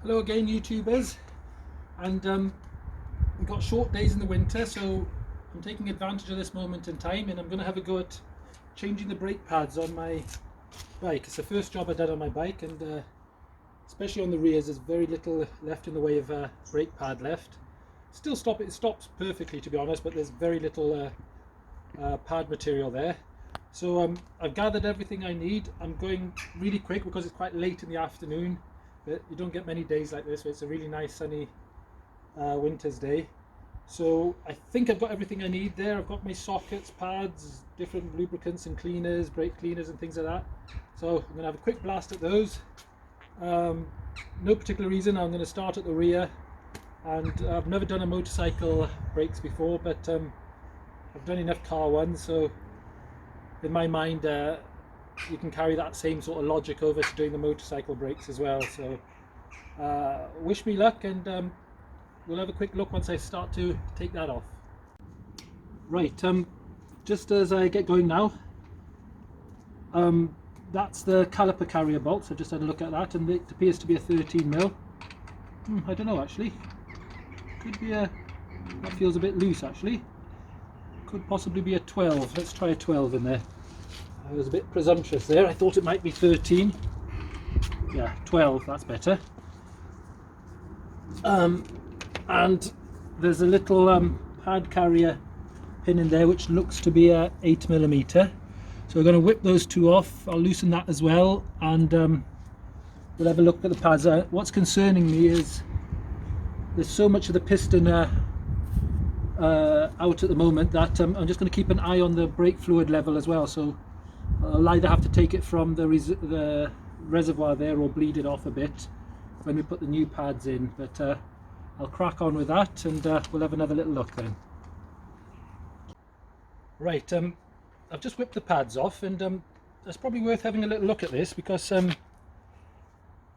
Hello again, YouTubers, and we've got short days in the winter, so I'm taking advantage of this moment in time, and I'm going to have a go at changing the brake pads on my bike. It's the first job I've done on my bike, and especially on the rears, there's very little left in the way of brake pad left. Still it stops perfectly, to be honest, but there's very little pad material there. So I've gathered everything I need. I'm going really quick because it's quite late in the afternoon. But you don't get many days like this where it's a really nice sunny winter's day. So I think I've got everything I need there. I've got my sockets, pads, different lubricants and cleaners, brake cleaners and things like that. So I'm going to have a quick blast at those. No particular reason. I'm going to start at the rear, and I've never done a motorcycle brakes before, but I've done enough car ones, so in my mind you can carry that same sort of logic over to doing the motorcycle brakes as well. So wish me luck, and we'll have a quick look once I start to take that off. Right, just as I get going now, that's the caliper carrier bolt. So just had a look at that, and it appears to be a 13mm. I don't know actually, could be that feels a bit loose actually. Could possibly be a 12. Let's try a 12 in there. I was a bit presumptuous there. I thought it might be 13. Yeah, 12, that's better. And there's a little pad carrier pin in there which looks to be a 8mm. So we're going to whip those two off. I'll loosen that as well, and we'll have a look at the pads. What's concerning me is there's so much of the piston out at the moment that I'm just going to keep an eye on the brake fluid level as well. So I'll either have to take it from the reservoir there or bleed it off a bit when we put the new pads in, but I'll crack on with that, and we'll have another little look then. Right, I've just whipped the pads off, and it's probably worth having a little look at this, because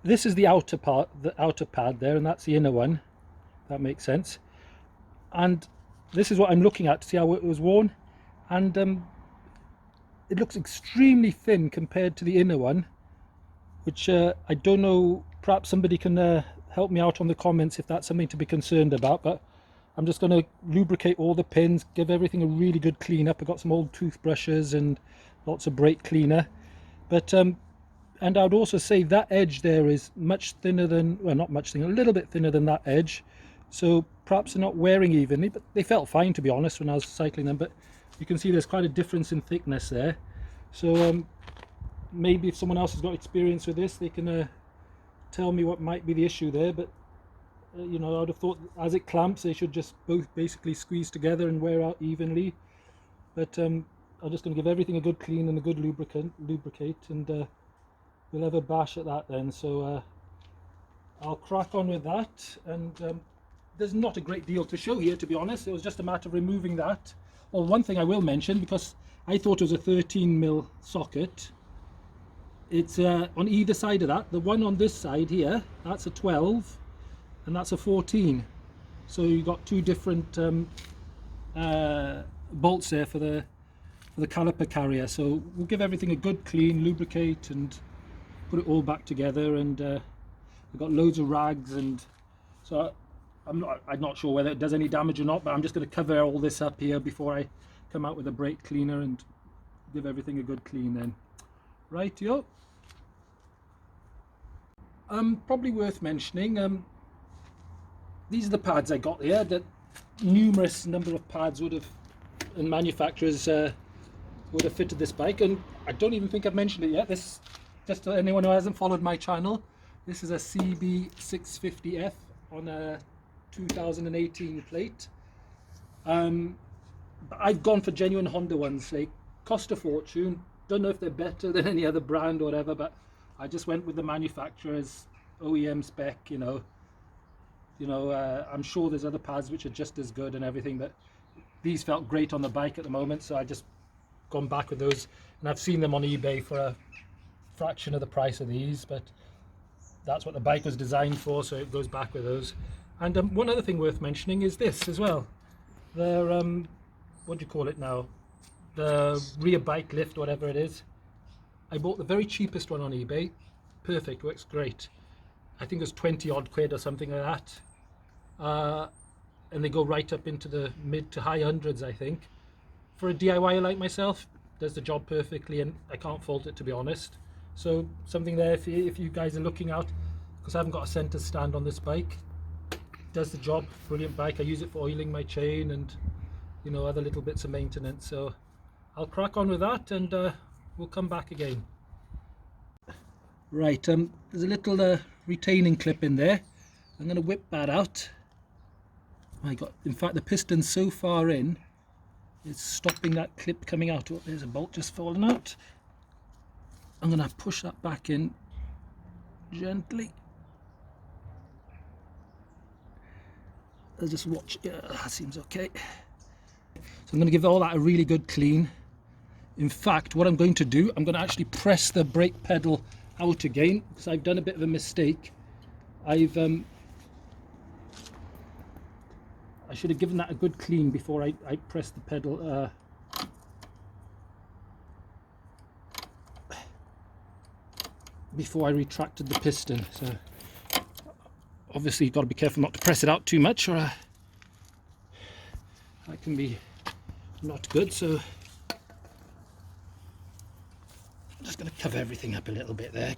this is the outer part, the outer pad there, and that's the inner one. That makes sense. And this is what I'm looking at to see how it was worn, and it looks extremely thin compared to the inner one, which I don't know, perhaps somebody can help me out on the comments if that's something to be concerned about. But I'm just going to lubricate all the pins, give everything a really good clean up. I've got some old toothbrushes and lots of brake cleaner, but and I would also say that edge there is much thinner than, well, not much thinner, a little bit thinner than that edge, so perhaps they're not wearing evenly, but they felt fine, to be honest, when I was cycling them. But you can see there's quite a difference in thickness there. So maybe if someone else has got experience with this, they can tell me what might be the issue there. But you know, I would have thought as it clamps they should just both basically squeeze together and wear out evenly. But I'm just going to give everything a good clean and a good lubricate, and we'll have a bash at that then. So I'll crack on with that, and there's not a great deal to show here, to be honest. It was just a matter of removing that. Well, one thing I will mention, because I thought it was a 13mm socket, it's on either side of that. The one on this side here, that's a 12, and that's a 14. So you've got two different bolts there for the caliper carrier. So we'll give everything a good clean, lubricate, and put it all back together. And we've got loads of rags, and so I'm not sure whether it does any damage or not, but I'm just going to cover all this up here before I come out with a brake cleaner and give everything a good clean then. Rightio. Probably worth mentioning, these are the pads I got here. That numerous number of pads would have, and manufacturers would have fitted this bike, and I don't even think I've mentioned it yet. This, just to anyone who hasn't followed my channel, this is a CB650F on a 2018 plate. But I've gone for genuine Honda ones. They cost a fortune. Don't know if they're better than any other brand or whatever, but I just went with the manufacturer's OEM spec. You know, I'm sure there's other pads which are just as good and everything, but these felt great on the bike at the moment, so I just gone back with those. And I've seen them on eBay for a fraction of the price of these, but that's what the bike was designed for, so it goes back with those. And one other thing worth mentioning is this as well. They're what do you call it now? The rear bike lift, whatever it is. I bought the very cheapest one on eBay. Perfect, works great. I think it was 20 odd quid or something like that. And they go right up into the mid to high hundreds, I think. For a DIYer like myself, does the job perfectly, and I can't fault it, to be honest. So something there if you guys are looking out, because I haven't got a center stand on this bike. Does the job, brilliant bike. I use it for oiling my chain and, you know, other little bits of maintenance. So I'll crack on with that, and we'll come back again. Right, there's a little retaining clip in there. I'm going to whip that out. I got, in fact, the piston's so far in, it's stopping that clip coming out. Oh, there's a bolt just fallen out. I'm going to push that back in gently. I'll just watch. Yeah, that seems okay. So I'm going to give all that a really good clean. In fact, what I'm going to do, I'm going to actually press the brake pedal out again, because I've done a bit of a mistake. I should have given that a good clean before I pressed the pedal. Before I retracted the piston. So obviously you've got to be careful not to press it out too much, or that can be not good. So I'm just going to cover everything up a little bit there.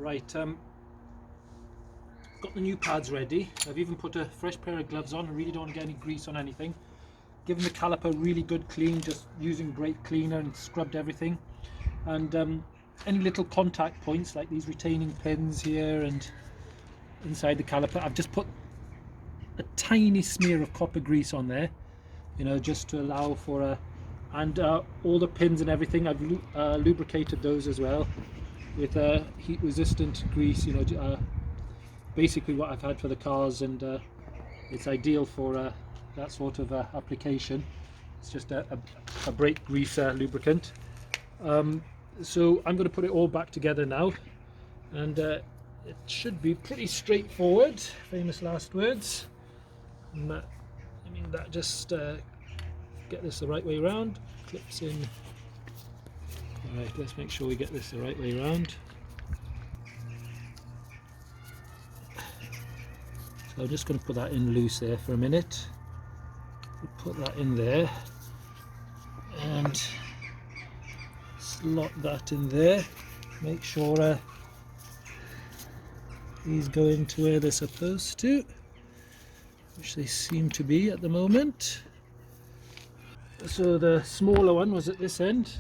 Right, got the new pads ready. I've even put a fresh pair of gloves on. I really don't want to get any grease on anything. Given the caliper a really good clean, just using brake cleaner, and scrubbed everything. And any little contact points like these retaining pins here and inside the caliper, I've just put a tiny smear of copper grease on there, you know, just to allow for a, and all the pins and everything, I've lubricated those as well with heat resistant grease, you know, basically what I've had for the cars, and it's ideal for that sort of application. It's just a brake grease lubricant. So I'm going to put it all back together now, and it should be pretty straightforward. Famous last words. And that, I mean, that just get this the right way around, clips in. Alright, let's make sure we get this the right way around. So I'm just going to put that in loose there for a minute. We'll put that in there and slot that in there. Make sure these go into where they're supposed to, which they seem to be at the moment. So the smaller one was at this end.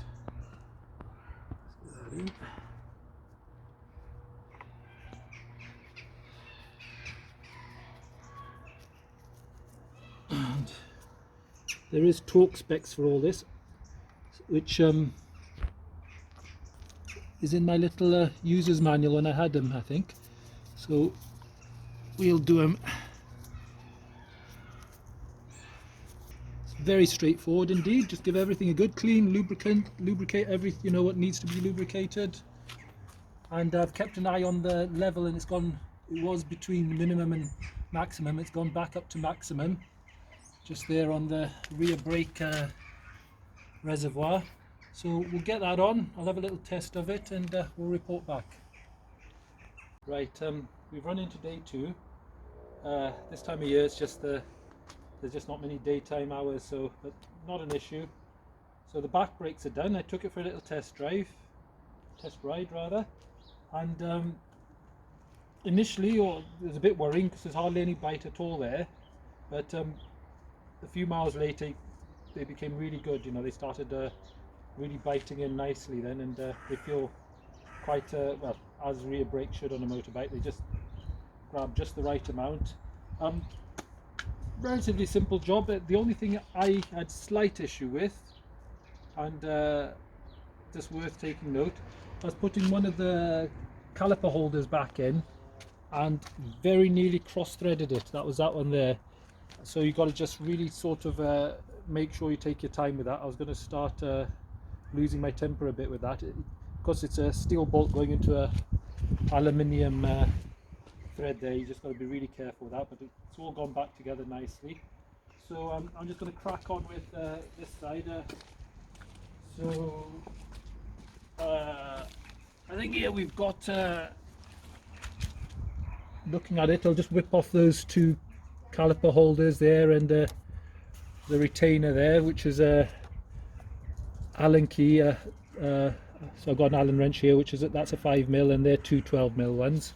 And there is torque specs for all this, which is in my little user's manual when I had them, I think. So we'll do them. It's very straightforward indeed. Just give everything a good clean, lubricate everything, you know, what needs to be lubricated. And I've kept an eye on the level, and it was between minimum and maximum. It's gone back up to maximum, just there on the rear brake reservoir. So we'll get that on. I'll have a little test of it, and we'll report back. Right, we've run into day 2. This time of year, it's just there's just not many daytime hours, so but not an issue. So the back brakes are done. I took it for a little test ride rather, and initially, it was a bit worrying because there's hardly any bite at all there, but a few miles later they became really good. You know, they started really biting in nicely then, and they feel quite well, as rear brakes should on a motorbike. They just grab just the right amount. Relatively simple job. The only thing I had slight issue with, and just worth taking note. I was putting one of the caliper holders back in and very nearly cross-threaded it. That was that one there. So you got to just really sort of make sure you take your time with that. I was going to start losing my temper a bit with that. Because it's a steel bolt going into a aluminium thread there, you just got to be really careful with that, but it's all gone back together nicely. So I'm just going to crack on with this side. I think here we've got, looking at it, I'll just whip off those two caliper holders there and the retainer there, which is a Allen key. So I've got an Allen wrench here, which is that's a 5mm, and they're two 12mm ones.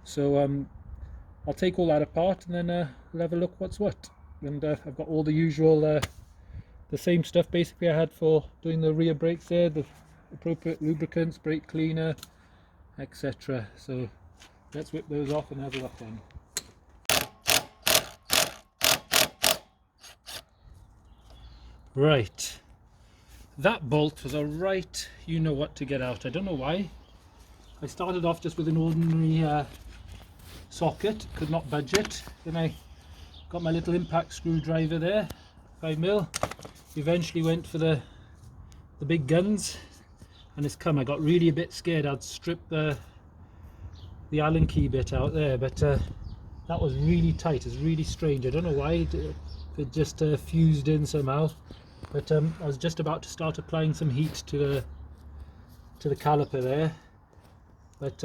So I'll take all that apart and then we'll have a look what's what. And I've got all the usual, the same stuff basically I had for doing the rear brakes there, the appropriate lubricants, brake cleaner, etc. So let's whip those off and have a look then. Right, that bolt was a right you know what to get out. I don't know why. I started off just with an ordinary socket, could not budge it. Then I got my little impact screwdriver there, 5mm. Eventually went for the big guns, and it's come. I got really a bit scared. I'd strip the Allen key bit out there, but that was really tight. It's really strange. I don't know why it just fused in somehow. But I was just about to start applying some heat to the caliper there, but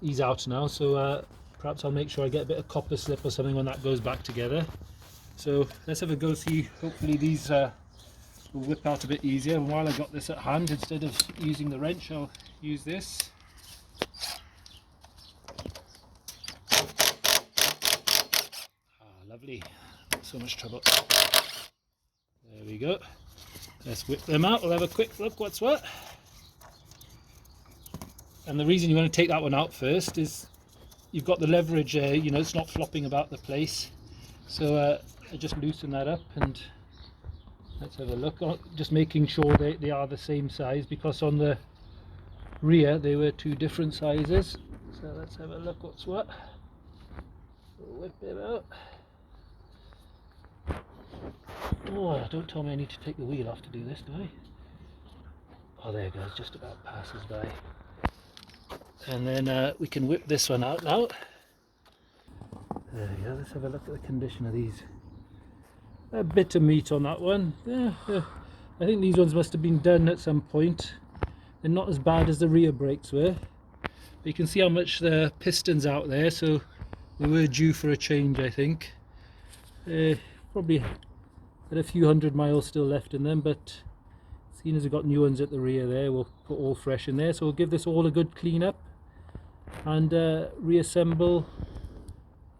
he's out now. So perhaps I'll make sure I get a bit of copper slip or something when that goes back together. So let's have a go see. Hopefully these will whip out a bit easier. And while I got this at hand, instead of using the wrench, I'll use this. Lovely, not so much trouble. There we go. Let's whip them out. We'll have a quick look what's what. And the reason you want to take that one out first is you've got the leverage, you know, it's not flopping about the place. So I just loosen that up and let's have a look. Just making sure they are the same size, because on the rear they were two different sizes. So let's have a look what's what. Whip it out. Oh, don't tell me I need to take the wheel off to do this, do I? Oh, there it goes, just about passes by. And then we can whip this one out now. There we go, let's have a look at the condition of these. A bit of meat on that one. I think these ones must have been done at some point. They're not as bad as the rear brakes were. But you can see how much the piston's out there, so they were due for a change, I think. Probably got a few 100 miles still left in them, but seeing as we've got new ones at the rear there, we'll put all fresh in there. So we'll give this all a good clean up and reassemble,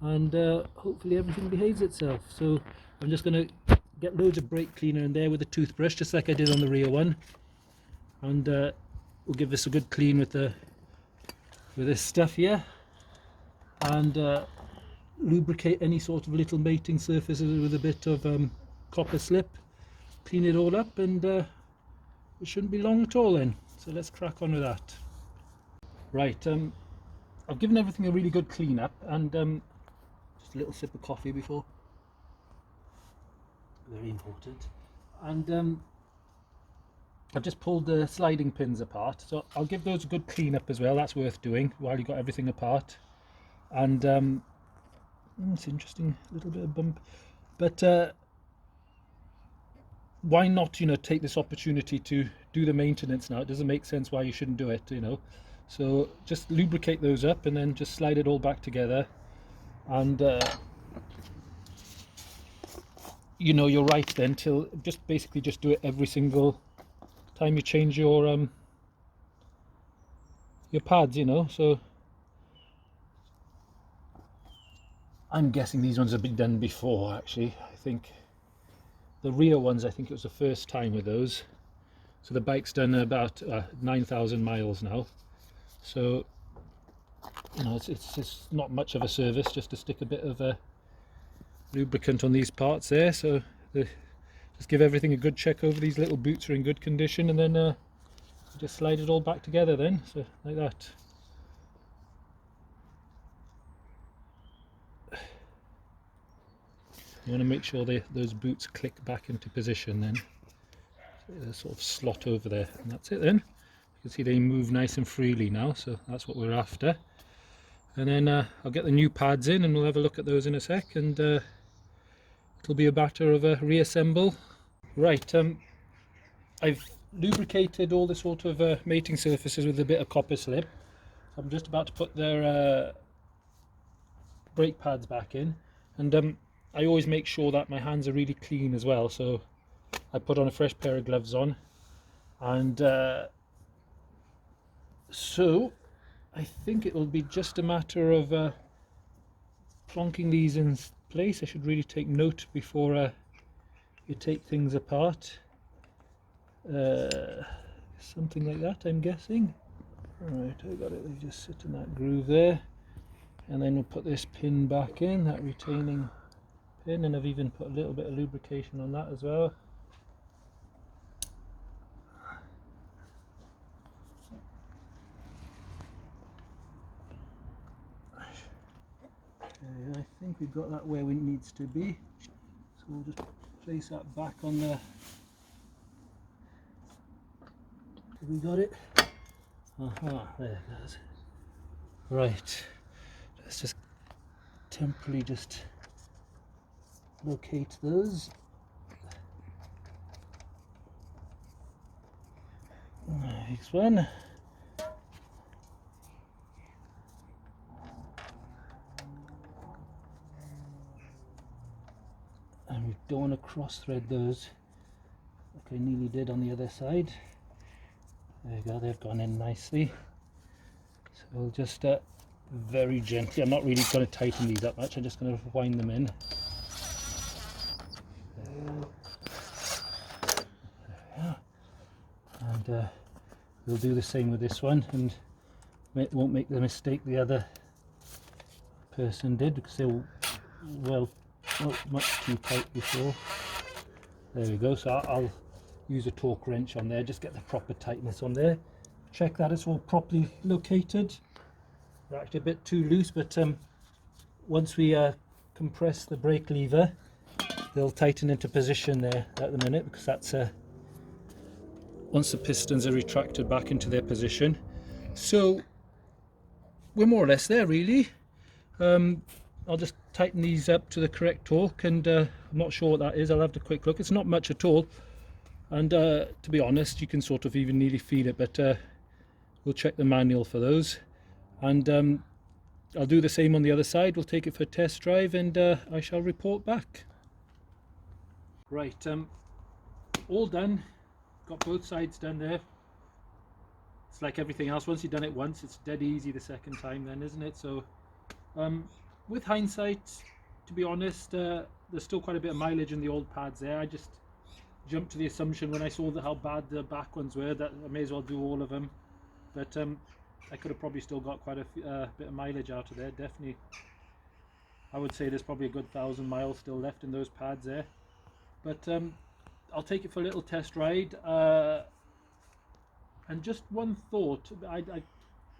and hopefully everything behaves itself. So I'm just going to get loads of brake cleaner in there with a toothbrush, just like I did on the rear one, and we'll give this a good clean with this stuff here, and lubricate any sort of little mating surfaces with a bit of copper slip, clean it all up, and it shouldn't be long at all then. So let's crack on with that. Right, I've given everything a really good clean up, and just a little sip of coffee before, very important. And I've just pulled the sliding pins apart, so I'll give those a good clean up as well. That's worth doing while you've got everything apart. And it's interesting, a little bit of bump, but why not, you know, take this opportunity to do the maintenance now? It doesn't make sense why you shouldn't do it, you know. So just lubricate those up and then just slide it all back together, and you know, you're right then, till just basically just do it every single time you change your pads, you know. So I'm guessing these ones have been done before, actually. I think the rear ones, I think it was the first time with those. So the bike's done about 9,000 miles now. So, you know, it's not much of a service just to stick a bit of lubricant on these parts there. So just give everything a good check over. These little boots are in good condition, and then just slide it all back together then, so like that. You want to make sure those boots click back into position then. So they sort of slot over there, and that's it then. You can see they move nice and freely now, so that's what we're after. And then I'll get the new pads in and we'll have a look at those in a sec, and it'll be a matter of a reassemble. Right, I've lubricated all the sort of mating surfaces with a bit of copper slip. So I'm just about to put their brake pads back in, and I always make sure that my hands are really clean as well, so I put on a fresh pair of gloves on, and so I think it will be just a matter of plonking these in place. I should really take note before you take things apart. Something like that, I'm guessing. Alright, I got it. They just sit in that groove there, and then we'll put this pin back in, that retaining pin, and I've even put a little bit of lubrication on that as well. Okay, I think we've got that where it needs to be, so we'll just place that back on the... Have we got it? Aha, there it goes. Right, let's just temporarily just locate those. Next one. And we don't want to cross thread those, like I nearly did on the other side. There you go, they've gone in nicely. So we'll just very gently, I'm not really going to tighten these up much, I'm just going to wind them in. And we'll do the same with this one, and it won't make the mistake the other person did, because they were well, not much too tight before. There we go, so I'll use a torque wrench on there, just get the proper tightness on there. Check that it's all properly located. They're actually a bit too loose, but once we compress the brake lever, they'll tighten into position there at the minute, because that's once the pistons are retracted back into their position. So we're more or less there really. I'll just tighten these up to the correct torque, and I'm not sure what that is. I'll have a quick look. It's not much at all, and to be honest, you can sort of even nearly feel it, but we'll check the manual for those, and I'll do the same on the other side. We'll take it for a test drive, and I shall report back. Right, all done. Got both sides done there. It's like everything else, once you've done it once, it's dead easy the second time then, isn't it? So with hindsight, to be honest, there's still quite a bit of mileage in the old pads there. I just jumped to the assumption when I saw how bad the back ones were that I may as well do all of them, but I could have probably still got quite a bit of mileage out of there. Definitely, I would say there's probably a good 1,000 miles still left in those pads there, but I'll take it for a little test ride. And just one thought,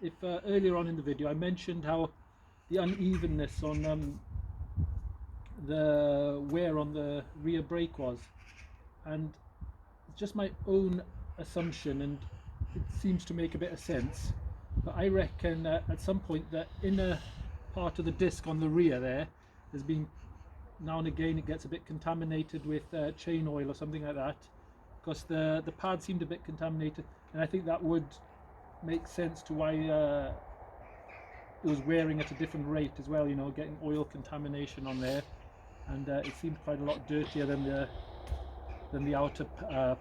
if earlier on in the video I mentioned how the unevenness on the wear on the rear brake was, and it's just my own assumption, and it seems to make a bit of sense, but I reckon at some point the inner part of the disc on the rear there has been, now and again it gets a bit contaminated with chain oil or something like that, because the pad seemed a bit contaminated, and I think that would make sense to why it was wearing at a different rate as well, you know, getting oil contamination on there, and it seemed quite a lot dirtier than the outer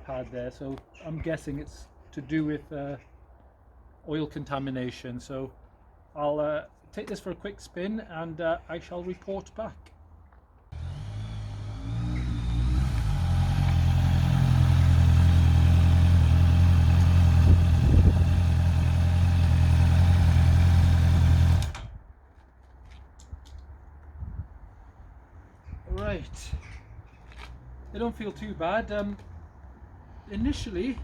pad there, so I'm guessing it's to do with oil contamination. So I'll take this for a quick spin, and I shall report back. Right, they don't feel too bad. Initially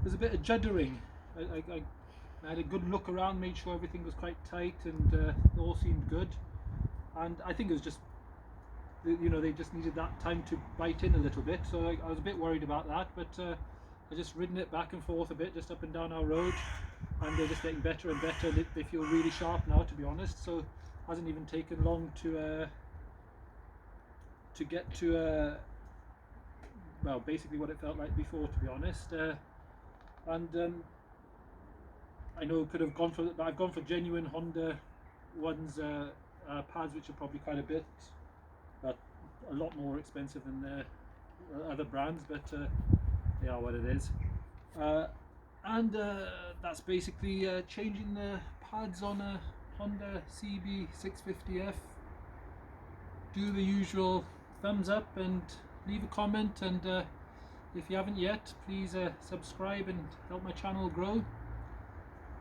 there's a bit of juddering. I had a good look around, made sure everything was quite tight, and it all seemed good. And I think it was just, you know, they just needed that time to bite in a little bit. So I was a bit worried about that, but I just ridden it back and forth a bit, just up and down our road, and they're just getting better and better. They feel really sharp now, to be honest. So it hasn't even taken long to get to well, basically what it felt like before, to be honest. And I know could have gone for, but I've gone for genuine Honda ones, pads, which are probably quite a bit, but a lot more expensive than other brands, but they are what it is. And that's basically changing the pads on a Honda CB650F. Do the usual thumbs up and leave a comment, and if you haven't yet, please subscribe and help my channel grow.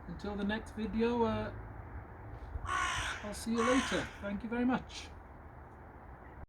Until the next video, I'll see you later. Thank you very much.